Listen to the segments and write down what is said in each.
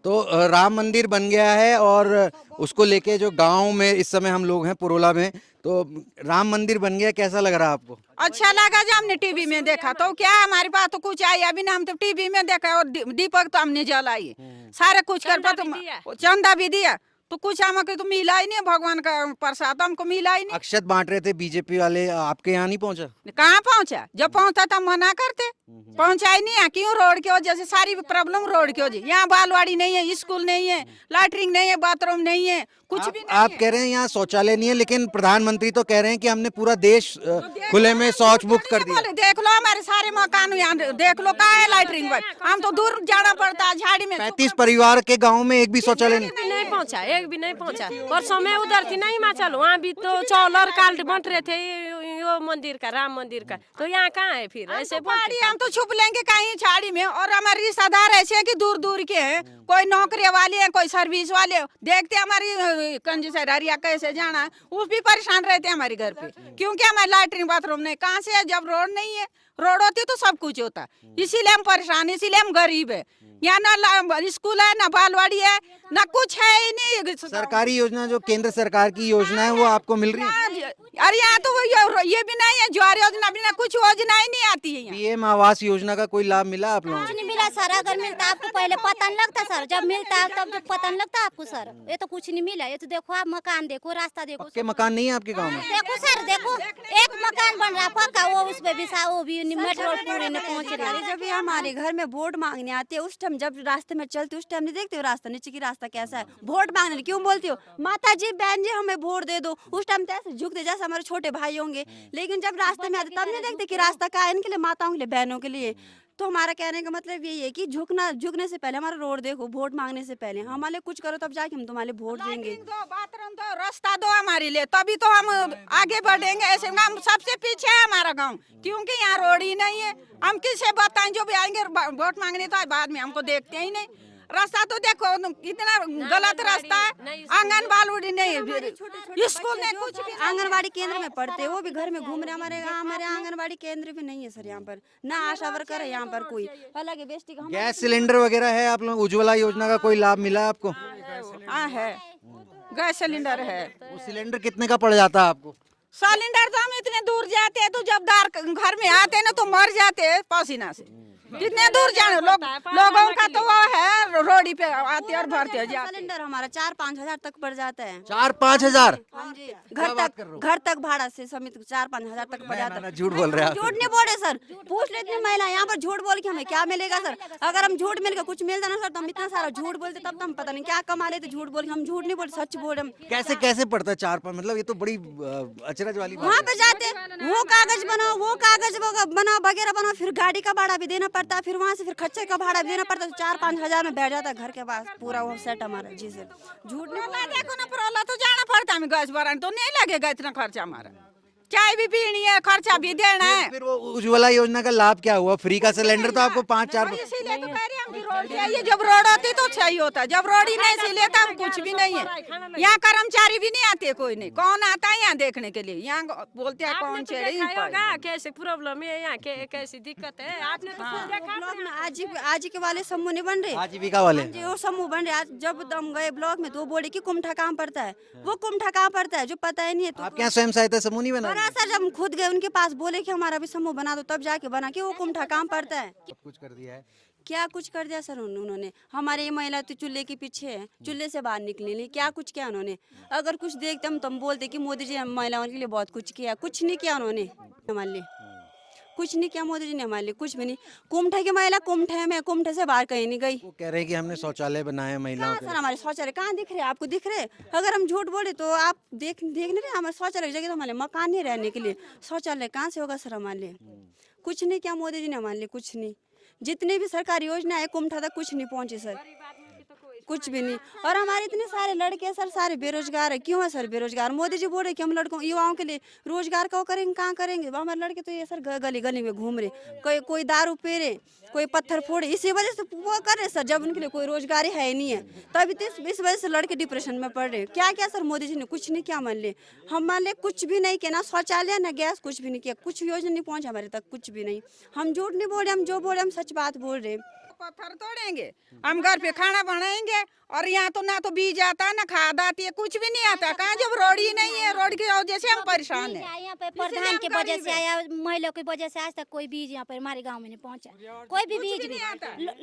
तो राम मंदिर बन गया है और उसको लेके जो गांव में इस समय हम लोग हैं पुरोला में, तो राम मंदिर बन गया, कैसा लग रहा है आपको? अच्छा लगा जब हमने टीवी में देखा तो क्या हमारी बात तो कुछ आई अभी ना, हम तो टीवी में देखा और दीपक तो हमने जलाई सारे कुछ कर तो चंदा भी दिया तो कुछ हमको तो मिला ही नहीं, भगवान का प्रसाद हमको मिला ही नहीं। अक्षत बांट रहे थे बीजेपी वाले, आपके यहाँ नहीं पहुंचा? कहाँ पहुंचा? जब पहुंचा तब मना करते, पहुंचा ही नहीं है। क्यों? रोड की वजह से सारी प्रॉब्लम रोड की वजह। यहाँ बालवाड़ी नहीं है, स्कूल नहीं है, लैट्रिन नहीं है, बाथरूम नहीं है, कुछ भी नहीं आप कह रहे हैं यहाँ शौचालय नहीं है, लेकिन प्रधानमंत्री तो कह रहे हैं कि हमने पूरा देश खुले में शौच मुक्त कर दिया। देख लो हमारे सारे मकान यहाँ देख लो, कहाँ है लैट्रिन? हम तो दूर जाना पड़ता है झाड़ी में। 35 परिवार के गाँव में एक भी शौचालय नहीं पहुंचा, एक भी नहीं पहुंचा। परसों में उधर थी ना हिमाचल, वहाँ भी तो चौल और कार्ड बंट रहे थे यो मंदिर का, राम मंदिर का। तो यहाँ कहाँ है फिर? ऐसे हम तो छुप लेंगे कहीं झाड़ी में। और हमारे रिश्तेदार ऐसे हैं कि दूर दूर के हैं, कोई नौकरी वाले हैं, कोई सर्विस वाले। देखते हमारी कंजूसरिया कैसे जाना है, वो भी परेशान रहते हैं हमारे घर पे, क्योंकि हमारे लैट्रिन बाथरूम नहीं। कहाँ से है? जब रोड नहीं है, रोड होती तो सब कुछ होता। इसीलिए हम परेशान, इसीलिए हम गरीब है। यहाँ ना स्कूल है, ना बालवाड़ी है, ना कुछ है ही नहीं। सरकारी योजना जो केंद्र सरकार की योजना है वो आपको मिल रही है? अरे यहाँ तो ये भी नहीं है, ज्वार योजना भी ना, कुछ योजना ही नहीं आती है। पीएम आवास योजना का कोई लाभ मिला आप लोगों को? नहीं मिला सर। अगर मिलता आपको पहले पता नहीं लगता सर, जब मिलता है तब जब पता नहीं लगता आपको सर। ये तो कुछ नहीं मिला। ये तो देखो आप मकान देखो, रास्ता देखो। पक्के मकान नहीं है आपके गांव में? देखो सर, देखो एक मकान बन रहा पक्का, वो उस पे भी वो भी मेट्रो पूरे नहीं पहुँच रही। जब भी हमारे घर में वोट मांगने आते हैं उस टाइम, जब रास्ते में चलते उस टाइम नहीं देखते हो रास्ता नीचे की रास्ता कैसा है। वोट मांगने क्यों बोलती हो माता जी बहन जी हमें वोट दे दो, उस टाइम तो ऐसे झुकते जैसे हमारे छोटे भाई होंगे। लेकिन जब रास्ते में आते तब नहीं देखते कि रास्ता का है इनके लिए, माताओं के लिए, बहनों के लिए। तो हमारा कहने का मतलब यही है कि झुकने से पहले हमारा रोड देखो, वोट मांगने से पहले हमारे लिए कुछ करो, तब जाके हम तुम्हारे वोट देंगे। दो बाथरूम दो, रास्ता दो हमारे लिए, तभी तो हम आगे बढ़ेंगे। ऐसे हम सबसे पीछे है हमारा गांव, क्योंकि यहाँ रोड ही नहीं है। हम किसे बताएं? जो भी आएंगे वोट मांगने तो बाद में हमको देखते ही नहीं। रास्ता तो देखो कितना गलत रास्ता है। आंगनबाड़ी नहीं है, स्कूल नहीं, कुछ भी। आंगनबाड़ी केंद्र में पढ़ते हैं, वो भी घर में घूम रहे। हमारे आंगनबाड़ी केंद्र भी नहीं है सर यहाँ पर, ना आशा वर्कर है यहाँ पर कोई। हालांकि बेस्टी का गैस सिलेंडर वगैरह है आप लोग? उज्ज्वला योजना का कोई लाभ मिला आपको? हाँ है, गैस सिलेंडर है। वो सिलेंडर कितने का पड़ जाता है आपको? सिलेंडर तो हम इतने दूर जाते हैं तो जब दार घर में आते हैं ना तो मर जाते हैं पसीना से। कितने दूर जाने लोगों का तो वो है, रोडी पे आते और भरते जाते। सिलेंडर हमारा 4-5 हजार तक पड़ जाता है। 4-5 हजार? हाँ जी, घर तक भाड़ा से समित 4-5 हजार तक पड़ जाता है। झूठ बोल रहे हैं आप। झूठ नहीं बोल रहे सर, पूछ लेते हैं महिला यहाँ पर। झूठ बोल के हमें क्या मिलेगा सर? अगर हम झूठ मिल के कुछ मिलता ना सर तो हम इतना सारा झूठ बोलते, तब तो हम पता नहीं क्या कमा लेते झूठ बोल के। हम झूठ नहीं बोल, सच बोल रहे। कैसे कैसे पड़ता है 4-5? मतलब ये तो बड़ी अचरज वाली बात वहाँ पे जाते वो कागज बनाओ, वो कागज बनाओ वगैरह बनाओ, फिर गाड़ी का भाड़ा भी देना पड़ता है, फिर वहाँ से फिर खच्चे का भाड़ा भी देना पड़ता है। 4-5 हजार में बैठ जाता है घर के पास पूरा वो सेट हमारा। जी सर, झूठ नहीं। देखो ना प्रोला तो जाना पड़ता है, गैस भराने तो नहीं लगेगा इतना खर्चा हमारा। चाय भी पीनी है, खर्चा भी देना है। फिर वो उज्ज्वला योजना का लाभ क्या हुआ? फ्री का सिलेंडर तो आपको 5-4। इसीलिए तो कह रहे हैं हम कि रोड चाहिए। जब रोड होती तो सही होता, जब रोड ही नहीं इसीलिए तो हम कुछ भी नहीं है। यहाँ कर्मचारी भी नहीं आते, कोई नहीं। कौन आता है यहाँ देखने के लिए? यहाँ बोलते हैं कौन होगा, कैसे प्रॉब्लम है यहाँ, कैसी दिक्कत है, आपने तो खुद देखा। ब्लॉक में आजीविका वाले समूह नहीं बन रहे, आजीविका वाले जी वो समूह बन रहे। आज जब हम गए ब्लॉक में तो वो बोले कि कुमठा कहाँ पड़ता है, वो कुमठा कहाँ पड़ता है जो पता ही नहीं है। तो आपके यहाँ स्वयं सहायता समूह नहीं बना? सर जब हम खुद गए उनके पास, बोले कि हमारा भी समूह बना दो, तब जाके बना कि वो कुमठा कहाँ पड़ता है। कुछ कर दिया है? क्या कुछ कर दिया सर उन्होंने? हमारे ये महिला तो चूल्हे के पीछे है, चूल्हे से बाहर निकले नहीं। क्या कुछ किया उन्होंने? अगर कुछ देखते हम तो हम बोलते कि मोदी जी महिलाओं के लिए बहुत कुछ किया। कुछ नहीं किया उन्होंने हमारे लिए, कुछ नहीं किया मोदी जी ने हमारे लिए, कुछ भी नहीं। कुमठे की महिला कुमठे में, कुमठे से बाहर कहीं नहीं गई। वो कह रहे हैं कि हमने शौचालय बनाए महिलाओं सर हमारे शौचालय कहाँ दिख रहे? आपको दिख रहे? अगर हम झूठ बोले तो आप देख नहीं रहे। हमारे शौचालय की जगह तो हमारे मकान नहीं रहने के लिए, शौचालय कहाँ से होगा सर हमारे लिए? कुछ नहीं किया मोदी जी ने हमारे लिए, कुछ नहीं। जितनी भी सरकारी योजना है कुमठा तक कुछ नहीं पहुंचे सर, कुछ भी नहीं। और हमारे इतने सारे लड़के सर सारे बेरोजगार है। क्यों है सर बेरोजगार? मोदी जी बोल रहे कि हम लड़कों युवाओं के लिए रोजगार का वो करेंगे, कहाँ करेंगे? हमारे लड़के तो ये सर गली गली में घूम रहे, कोई दारू पी रहे, कोई पत्थर फोड़े। इसी वजह से वो कर रहे सर, जब उनके लिए कोई रोजगार ही है नहीं है तभी तो इस वजह से लड़के डिप्रेशन में पड़ रहे। क्या क्या सर मोदी जी ने कुछ नहीं किया हमारे लिए। हमारे लिए कुछ भी नहीं किया, ना शौचालय ना गैस, कुछ भी नहीं किया। कुछ योजना नहीं पहुंचा हमारे तक, कुछ भी नहीं। हम झूठ नहीं बोल रहे, हम जो बोल रहे हम सच बात बोल रहे। पत्थर तोड़ेंगे, हम घर पे खाना बनाएंगे और यहाँ तो ना तो बीज आता ना खाद आती है, कुछ भी नहीं आता। कहाँ जब रोड ही नहीं है, रोड की वजह से हम परेशान हैं। यहाँ पे प्रधान की वजह से आया, महिलाओं की वजह से आज तक कोई बीज यहाँ पर हमारे गांव में नहीं पहुंचा, कोई भी बीज भी।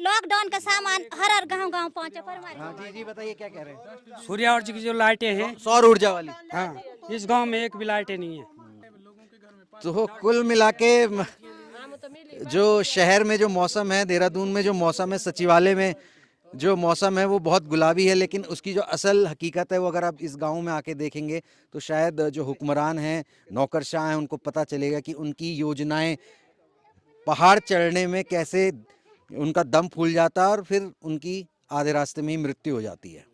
लॉकडाउन का सामान हर गांव गांव पहुंचा पर हमारे हाँ जी जी, बताइए क्या कह रहे हैं। सूर्या ऊर्जा की जो लाइटें हैं, सौर ऊर्जा वाली। हाँ, इस गांव में एक भी लाइटें नहीं है। तो कुल मिला के जो शहर में जो मौसम है, देहरादून में जो मौसम है, सचिवालय में जो मौसम है वो बहुत गुलाबी है, लेकिन उसकी जो असल हकीकत है वो अगर आप इस गांव में आके देखेंगे तो शायद जो हुक्मरान हैं, नौकरशाह हैं, उनको पता चलेगा कि उनकी योजनाएं पहाड़ चढ़ने में कैसे उनका दम फूल जाता है और फिर उनकी आधे रास्ते में ही मृत्यु हो जाती है।